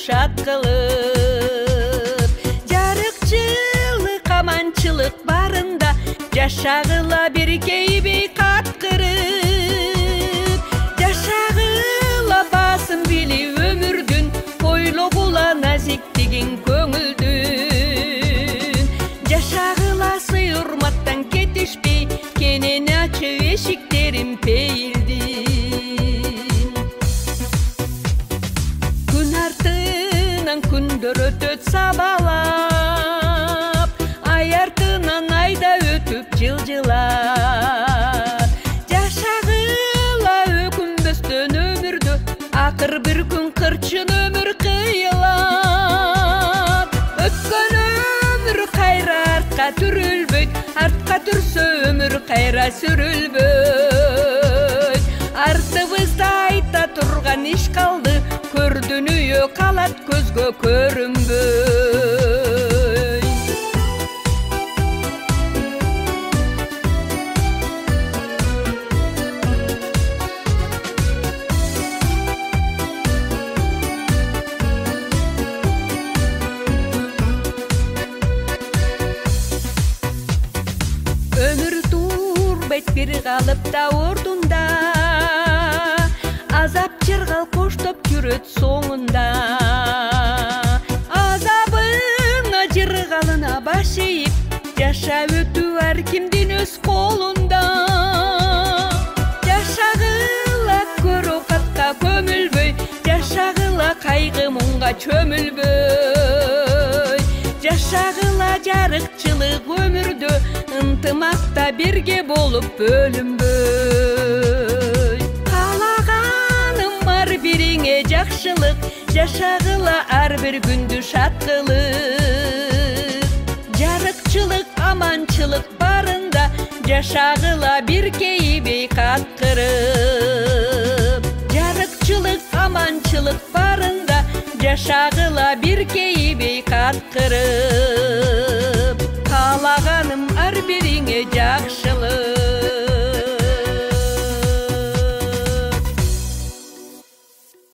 şat kılıp. Jarıkçılık, amançılık barında yaşagıla birgeyi katkırıp. Yaşagıla basın bili ömürdün, koylogula naziktigin köngüldün. Yaşagıla sıyırmattan ketişpi, kenen açı eşiklerim peyildin. Gün artынан kundur ötöt sabalap, ay artынан ayda ötüp жылжылап. Yaşagıla ökünbөстөн ömürdü, akır bir gün kırçın ömür kıyılap. Ötkön ömür kayra artka türülböйт, artka türsö ömür kayra sürülböйт. Артыбызда айта турган иш калды, көрдүнүyө калат көзгө көрүнбөй. Ömür durбайт bir калыпта ордунда, азап жыргал коштоп жүрөт соңунда. Азабыңа жыргалына баш ийип, жашап өтүү ар кимдин өз колунда. Жашагыла көр окатка көмүлбөй, жашагыла кайгы муңга чөмүлбөй. Жашагыла жарыкчылык өмүрдө, ынтымакта бирге болуп бөлүнбөй. Каалаганым бар бириңе жакшылык, жашагыла ар бир күндү шат кылып. Жарыкчылык, аманчылык барында, жашагыла биргейбей каткырып. Жарыкчылык, аманчылык барында, жашагыла биргейбей каткырып.